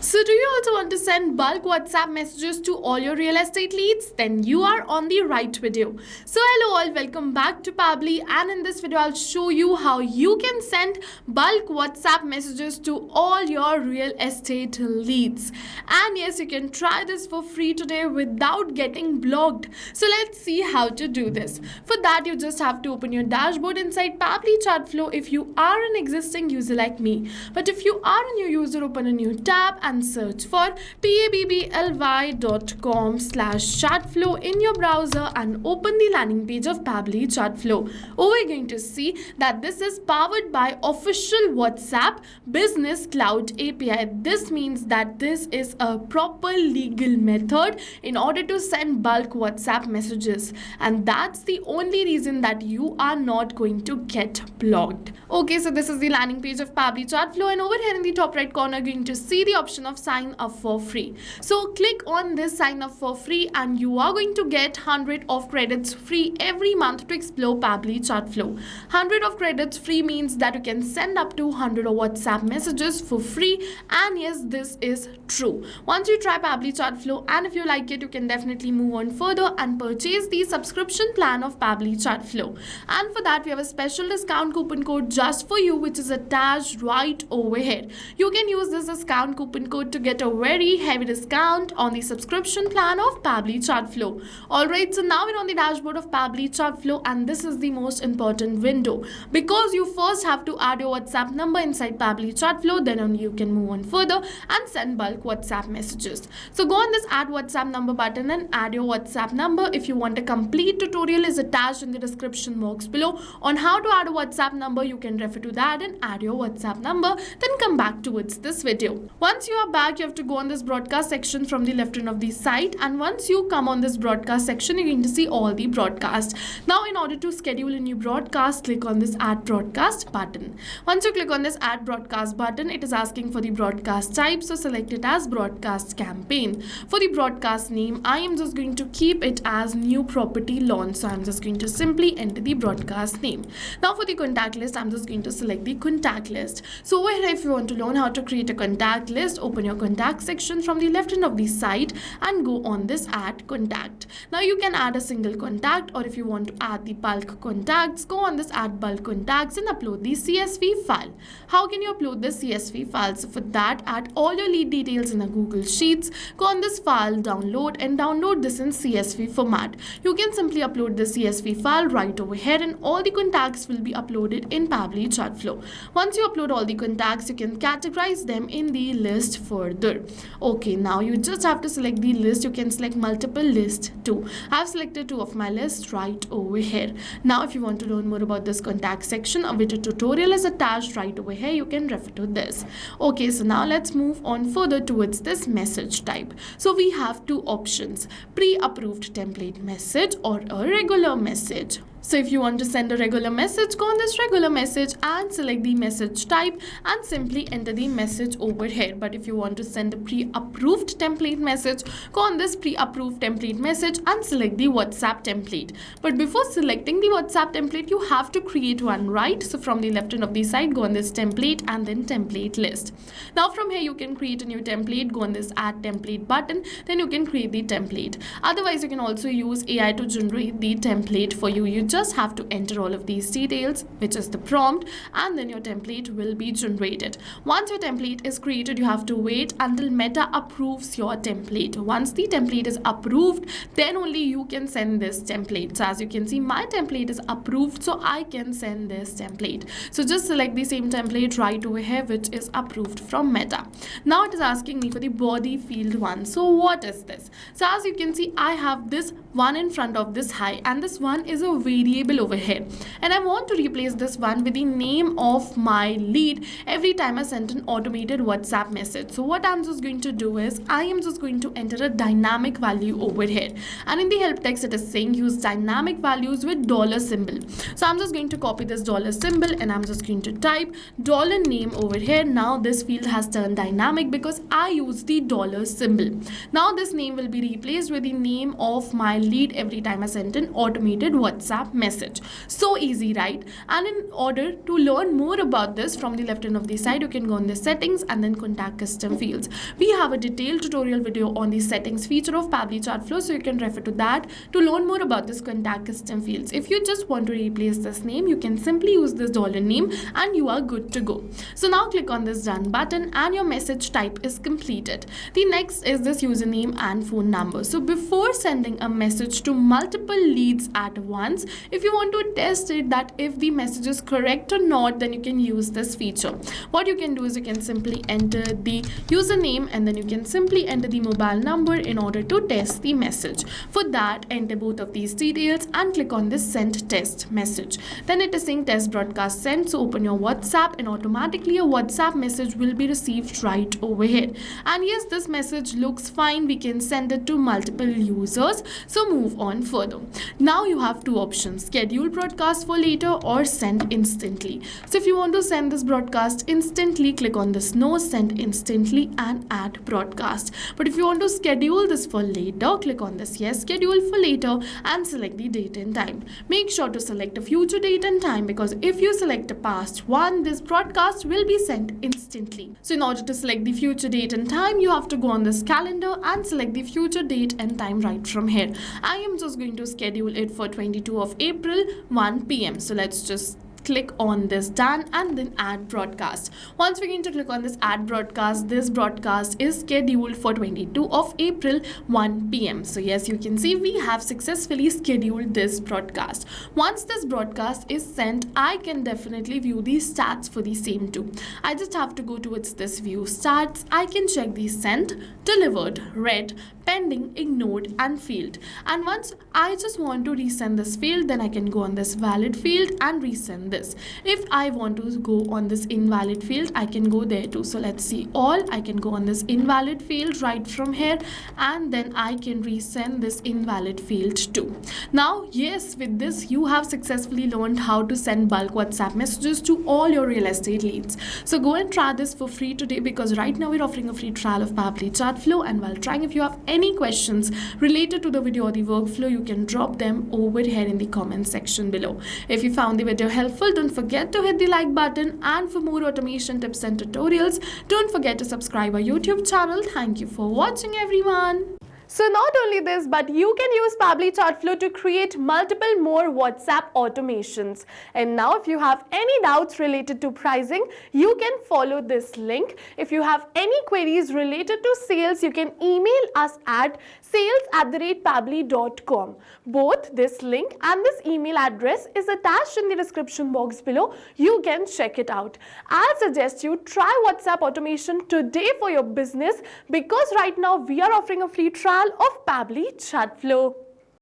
So do you also want to send bulk WhatsApp messages to all your real estate leads? Then you are on the right video. So hello all, welcome back to Pabbly, and in this video I'll show you how you can send bulk WhatsApp messages to all your real estate leads. And yes, you can try this for free today without getting blocked. So let's see how to do this. For that, you just have to open your dashboard inside Pabbly Chatflow if you are an existing user like me. But if you are a new user, open a new tab and search for pabbly.com/chatflow in your browser and open the landing page of Pabbly Chatflow. Over you're going to see that this is powered by official WhatsApp Business Cloud API. This means that this is a proper legal method in order to send bulk WhatsApp messages, and that's the only reason that you are not going to get blocked. Okay, so this is the landing page of Pabbly Chatflow, and over here in the top right corner you're going to see the option of sign up for free. So click on this sign up for free and you are going to get 100 of credits free every month to explore Pabbly Chatflow. 100 of credits free means that you can send up to 100 WhatsApp messages for free, and yes, this is true. Once you try Pabbly Chatflow and if you like it, you can definitely move on further and purchase the subscription plan of Pabbly Chatflow. And for that we have a special discount coupon code just for you, which is attached right over here. You can use this discount coupon code to get a very heavy discount on the subscription plan of Pabbly Chatflow. Alright, so now we're on the dashboard of Pabbly Chatflow, and this is the most important window because you first have to add your WhatsApp number inside Pabbly Chatflow, then only you can move on further and send bulk WhatsApp messages. So go on this add WhatsApp number button and add your WhatsApp number. If you want a complete tutorial is attached in the description box below on how to add a WhatsApp number. You can refer to that and add your WhatsApp number, then come back towards this video. Once you are back, you have to go on this broadcast section from the left end of the site, and once you come on this broadcast section, you're going to see all the broadcast. Now in order to schedule a new broadcast, click on this add broadcast button. Once you click on this add broadcast button, it is asking for the broadcast type, so select it as broadcast campaign. For the broadcast name, I am just going to keep it as new property launch, so I'm just going to simply enter the broadcast name. Now for the contact list, I'm just going to select the contact list. So over here, if you want to learn how to create a contact list, open your contact section from the left end of the site and go on this add contact. Now you can add a single contact, or if you want to add the bulk contacts, go on this add bulk contacts and upload the CSV file. How can you upload the CSV file? So for that, add all your lead details in a Google Sheets, go on this file, download, and download this in CSV format. You can simply upload the CSV file right over here, and all the contacts will be uploaded in Pabbly Chatflow. Once you upload all the contacts, you can categorize them in the list further. Okay, now you just have to select the list. You can select multiple lists too. I've selected 2 of my lists right over here. Now if you want to learn more about this contact section, a video tutorial is attached right over here. You can refer to this. Okay, so now let's move on further towards this message type. So we have 2 options: pre-approved template message or a regular message. So if you want to send a regular message, go on this regular message and select the message type and simply enter the message over here. But if you want to send a pre-approved template message, go on this pre-approved template message and select the WhatsApp template. But before selecting the WhatsApp template, you have to create one, right? So from the left end of the side, go on this template and then template list. Now from here, you can create a new template. Go on this add template button, then you can create the template. Otherwise, you can also use AI to generate the template for you. You just have to enter all of these details, which is the prompt, and then your template will be generated. Once your template is created, you have to wait until Meta approves your template. Once the template is approved, then only you can send this template. So as you can see, my template is approved, so I can send this template. So just select the same template right over here, which is approved from Meta. Now it is asking me for the body field one. So what is this? So as you can see, I have this one in front of this hi, and this one is a variable over here, and I want to replace this one with the name of my lead every time I send an automated WhatsApp message. So what I'm just going to do is I am just going to enter a dynamic value over here, and in the help text it is saying use dynamic values with dollar symbol. So I'm just going to copy this dollar symbol and I'm just going to type dollar name over here. Now this field has turned dynamic because I use the dollar symbol. Now this name will be replaced with the name of my lead every time I send an automated WhatsApp WhatsApp message. So easy, right? And in order to learn more about this, from the left hand of the side, you can go on the settings and then contact custom fields. We have a detailed tutorial video on the settings feature of Pabbly Chatflow, so you can refer to that to learn more about this contact custom fields. If you just want to replace this name, you can simply use this dollar name and you are good to go. So now click on this done button and your message type is completed. The next is this username and phone number. So before sending a message to multiple leads at once, if you want to test it that if the message is correct or not, then you can use this feature. What you can do is you can simply enter the username and then you can simply enter the mobile number in order to test the message. For that, enter both of these details and click on this send test message. Then it is saying test broadcast sent, so open your WhatsApp and automatically a WhatsApp message will be received right over here. And yes, this message looks fine. We can send it to multiple users. So move on further. Now you have two options: schedule broadcast for later or send instantly. So if you want to send this broadcast instantly, click on this no, send instantly and add broadcast. But if you want to schedule this for later, click on this yes, schedule for later and select the date and time. Make sure to select a future date and time, because if you select a past one, this broadcast will be sent instantly. So in order to select the future date and time, you have to go on this calendar and select the future date and time right from here. I am just going to schedule it for 22 of April 1 p.m. So let's just click on this done and then add broadcast. Once we're going to click on this add broadcast, this broadcast is scheduled for 22 of April 1 p.m. So yes, you can see we have successfully scheduled this broadcast. Once this broadcast is sent, I can definitely view the stats for the same too. I just have to go towards this view stats. I can check the sent, delivered, read, pending, ignored and failed. And once I just want to resend this field, then I can go on this valid field and resend this. If I want to go on this invalid field, I can go there too. So let's see all. I can go on this invalid field right from here and then I can resend this invalid field too. Now yes, with this you have successfully learned how to send bulk WhatsApp messages to all your real estate leads. So go and try this for free today, because right now we're offering a free trial of Pabbly Chatflow, and while trying, if you have any questions related to the video or the workflow, you can drop them over here in the comment section below. If you found the video helpful, don't forget to hit the like button, and for more automation tips and tutorials, don't forget to subscribe our YouTube channel. Thank you for watching, everyone. So not only this, but you can use Pabbly Chatflow to create multiple more WhatsApp automations. And now if you have any doubts related to pricing, you can follow this link. If you have any queries related to sales, you can email us at sales@pabbly.com. Both this link and this email address is attached in the description box below. You can check it out. I suggest you try WhatsApp automation today for your business, because right now we are offering a free trial of Pabbly Chatflow.